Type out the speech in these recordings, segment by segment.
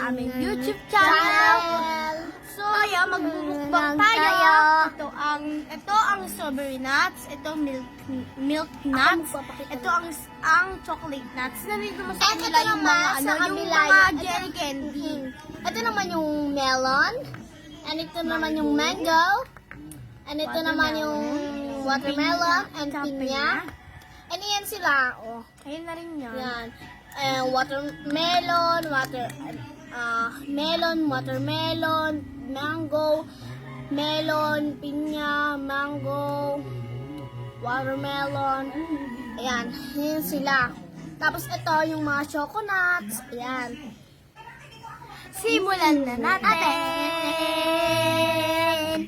sa aming YouTube channel. So, ayan, magbubukbang tayo. Ito ang strawberry nuts. Ito milk nuts. Ito ang chocolate nuts. Nandito mo sa kanila yung mga yung mga jelly candy. Ito naman yung melon. And ito naman yung mango. And ito naman yung watermelon and pinya. And yan sila. Oh. Ayun na rin yan. Yan. Watermelon, watermelon, mango, melon, pinya, mango, watermelon. Ayan, yan sila. Tapos ito yung mga choconuts. Ayan. Simulan na natin!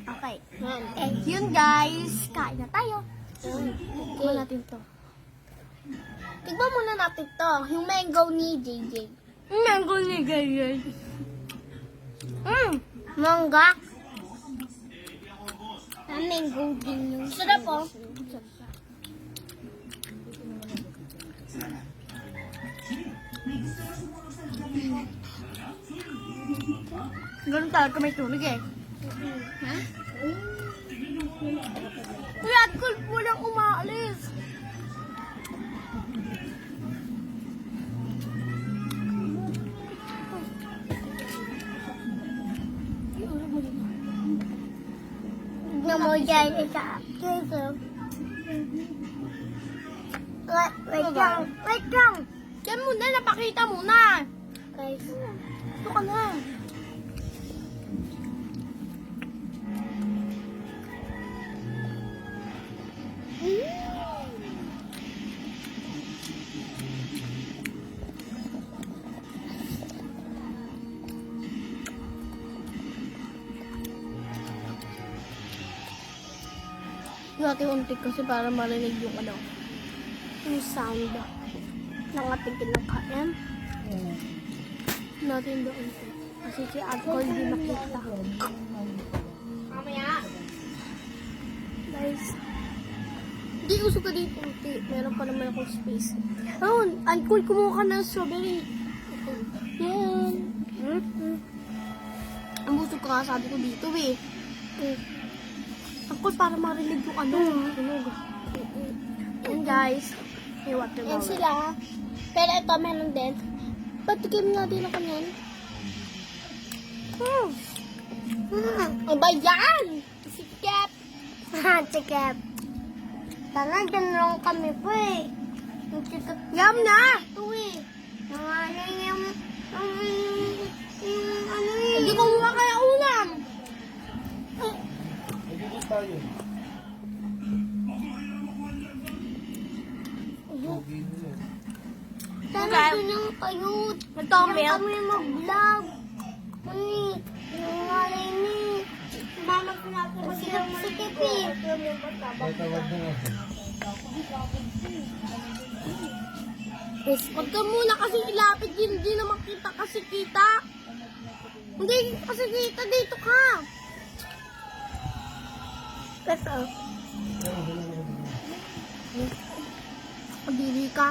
Okay. Yan. Yun guys, kain na tayo. Kuha natin to. Tignan muna natin to. Yung mango ni JJ. Mango ni guys. Mangga. Mango din yung sarap po. Ganun talaga may tubig eh. Ha? Kuya, cool mo lang umaalis. Tignan mo dyan isa. Wait lang. Wait lang. Diyan muna, napakita muna. Guys. Ito ka na. Unti-unti kasi para marinig yung yung sound ng ating kinakain. Natin doon. Kasi si alcohol di makita. Mamaya. Guys, hindi usok ka dito. Meron pa naman akong space. Oh, alcohol, kumuha ka ng strawberry. Yan. Ang busog ka nga sabi ko dito eh. Alcohol para marinig yung tunog. Yan guys. May Yan watermelon. sila. Pero ito meron din. Patikim natin ako yan. Ang ba yan? Sikap. Sikap. Tara, dyan lang kami po eh. Yum na! Ito eh. Ano yung ano eh. Hindi ko mukha kaya ulam. Tayo. Sana doon yung kayo. Ito ang Diyan milk. kami mag-vlog. Ay, yung alay ni. Mama ko natin magsikip eh. Tawag na nga. Huwag ka muna kasi ilapit, hindi na makita kasi kita. Hindi kasi kita, dito ka. Ito. Kadiri ka.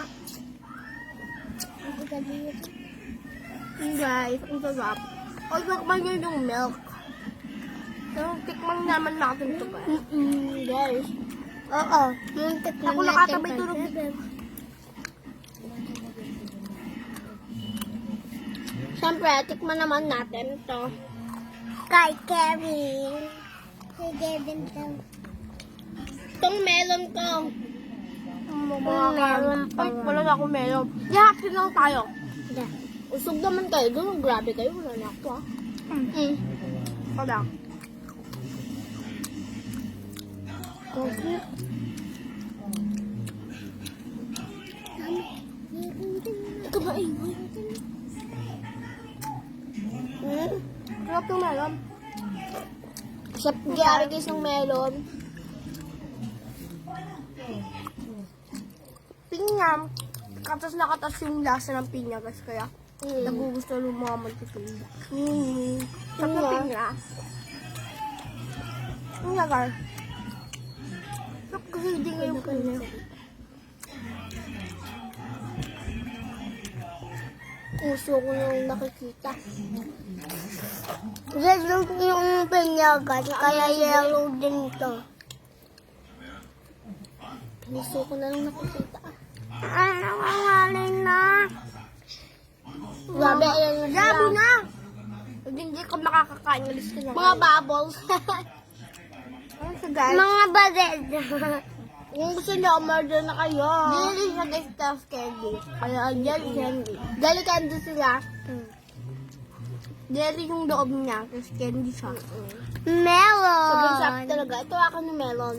Guys, ang sarap. O, tikman nyo yung milk. So, tikman naman natin ito guys. Guys. Oo. Yung tikman Ako natin nakatabay pa. tulog. Siyempre, tikman naman natin ito. Kay Kevin. Kay Kevin to. Itong melon ko. Meron pa. Wala na akong melon. Yakin lang tayo. Usog naman kayo doon. Grabe kayo. Wala na ako ah. Wala. Okay. Ito ba eh? Sarap yung melon. Sa gyari guys ng melon. Pinya. Katas na katas yung lasa ng pinya guys. Kaya nagugusto ng mga magtitinda. Sarap na pinya. Pinya guys. Sarap kasi hindi ngayon pinya. puso ko yung nakikita. Yellow yung pinya, guys. Kaya yellow din ito. Puso ko na lang nakikita. Ano ang halin na? Grabe, ayan na sila. Grabe na! Hindi ko makakakain. Alis ka na. Mga bubbles. Ano siya, guys? Mga bagay. Kung gusto niyo, umorder na kayo. Dili siya guys, stuff candy. Kaya jelly candy. Dali candy sila. Jelly yung loob niya, tapos candy siya. Melon. Sobrang Melon! sarap talaga. Ito ako ng melon.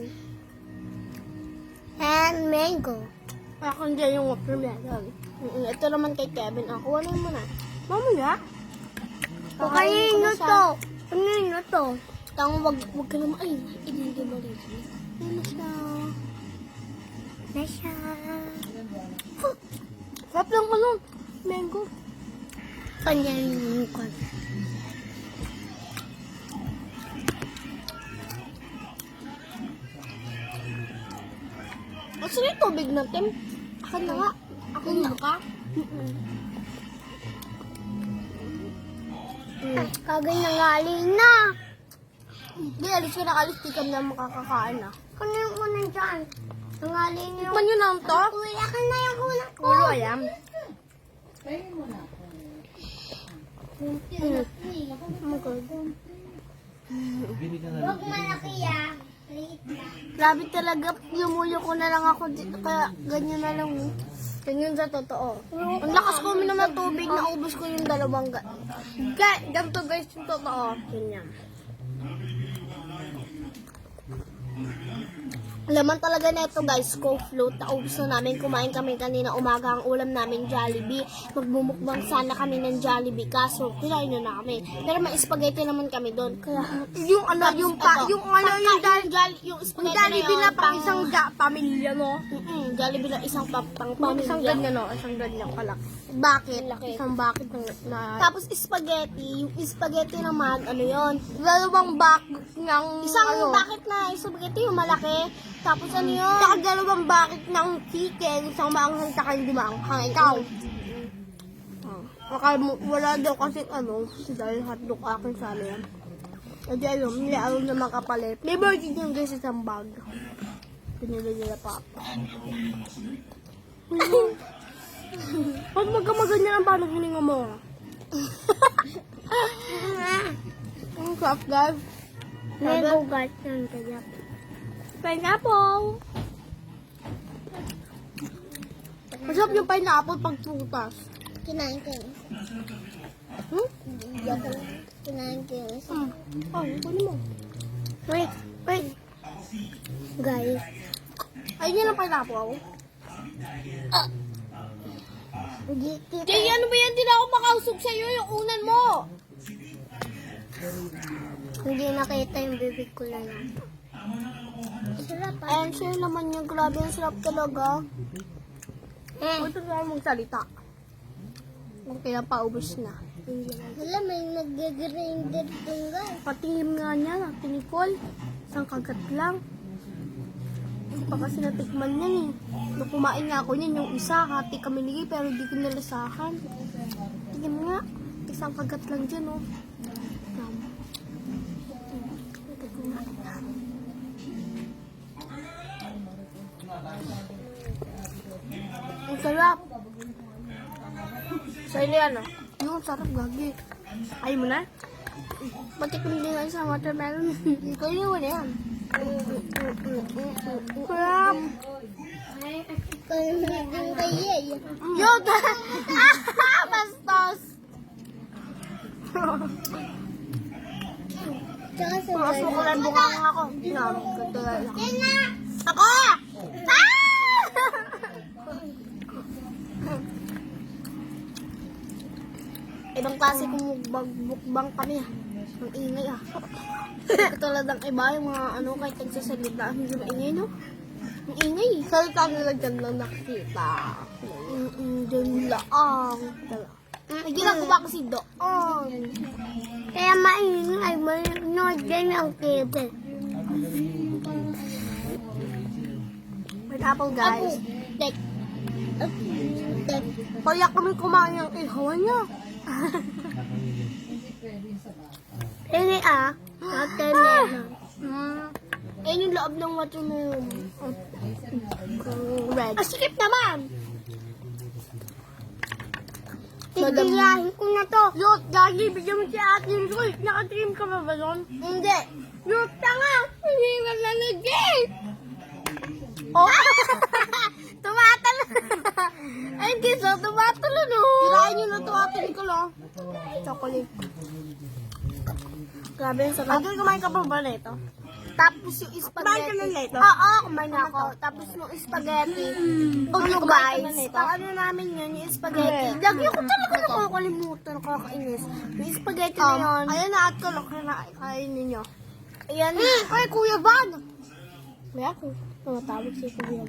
And mango. Ako dyan yung watermelon. Ito naman kay Kevin. Ako, ano mo na? Mamaya? Kakainin Kanino ko to? Kanino to? Tang, wag ka naman. Ay, hindi mo rin. Ano siya? Nasya. Sarap lang ano? Mango. Kanya yung kwan. Gusto niyo tubig natin? Akin na nga. Ako na ka? Kagay nangaling na. Hindi, alis ka na alis. Di ka na makakakain na. Kunin mo na dyan. Nangaling yung... Tikman nyo na ang to? Kuya ka na yung ulam ko. Ulo, ayan. Bili ka na Huwag malaki ah. Grabe talaga, lumulo ko na lang ako dito, kaya ganyan na lang. Ganyan sa totoo. Ang lakas ko uminom ng tubig, naubos ko yung dalawang ganito guys, yung totoo. Ganyan. Laman talaga na ito guys, co-float. Naubos na namin. Kumain kami kanina umaga. Ang ulam namin Jollibee. Magmumukbang sana kami ng Jollibee. Kaso, kinain na namin. Pero may spaghetti naman kami doon. Kaya, Yung ano, yung ito. yung ano, yung yung yung spaghetti Jollibee na pang pang- isang pamilya, no? Jollibee na isang pang Isang pamilya. ganyan, no? Isang ganyan kalaki. Bakit? Laki. Isang bakit na... Tapos spaghetti, yung spaghetti naman, ano yon? Dalawang bakit ng... Isang ano, bakit na spaghetti yung malaki. Tapos ano yun? Saka dalawang bakit ng chicken, isang maanghang saka hindi maanghang. Ikaw. Wala daw kasi ano, dahil hotdog akin sana yan. Kasi ano, hindi alam na makapalit. May burger yung guys isang bag. Pinili nila pa. Pag magkamaganyan ang paano hininga mo. Ang sarap guys. Mango guys yan kaya. Pineapple. Masarap yung pineapple pag prutas. Kinain ko yun. Hindi ako lang. Kinain ko yun. Oh, kunin mo. Wait. Guys. Ayun yun ang pineapple. Jay, ano ba yan? Hindi na ako makausog sa'yo yung unan mo. Hindi nakita yung bibig ko lang. Sarap ah. Ayan siya naman yung grabe ang sarap talaga. Ito na magsalita. Kaya paubos na. Wala, may nag-grinder dun guys. Patingin nga niya, tinikol. Isang kagat lang. Hindi pa kasi natikman yan eh. Nung kumain nga ako niyan, yung isa, hati kami nigay, pero di ko nalasahan. Tingin mo nga, isang kagat lang dyan oh. Tingnan mo nga. Ang sarap. Sa'yo na yan ah. Yung sarap gagi. Ayaw mo na? Patikim din nga sa watermelon. Ikaw yun na yan. Sarap. Kaya yung kaya eh. Yoga! Bastos! Tsaka sa Masukulan bukang ako. Ganto lang. Tina! Ako! Ah! Ibang klase kung mukbang kami ah. Ang ingay ah. Katulad ng iba, yung mga ano, kahit nagsasalita, hindi maingay no? Ang ingay. Salita nila dyan lang nakikita. Dyan lang. Ay, ginagawa kasi doon. Kaya maingay, manood din ang cable. Pineapple guys. Like, Ate, kaya kami kumain ng ihawan niya. Ini Ate Nena. Ayun yung loob ng watermelon. Red. Sikip naman! Titilahin ko na to. Lot, gagi, bigyan mo si ate yung Joy. Nakatrim ka ba doon? Hindi. Lot, tanga! Hindi ka nanagay! Oh! Tumatalo! Ay, kiso, tumatalo no! Kirain nyo na ito ate Nicole. Chocolate. Grabe yung sarap. Ate, kumain ka pa ba nito? Tapos yung spaghetti. Kumain ka na nito? Oo, kumain na ako. Tapos yung spaghetti. Ano kumain ka na guys, nito? ang ano namin yun, yung spaghetti. Lagi ko talaga nakakalimutan, nakakainis. Yung spaghetti na yun. Ayan na at kulok na kain ninyo. Ayan. Ay, Kuya Van! May ako. Tumatawag si Kuya.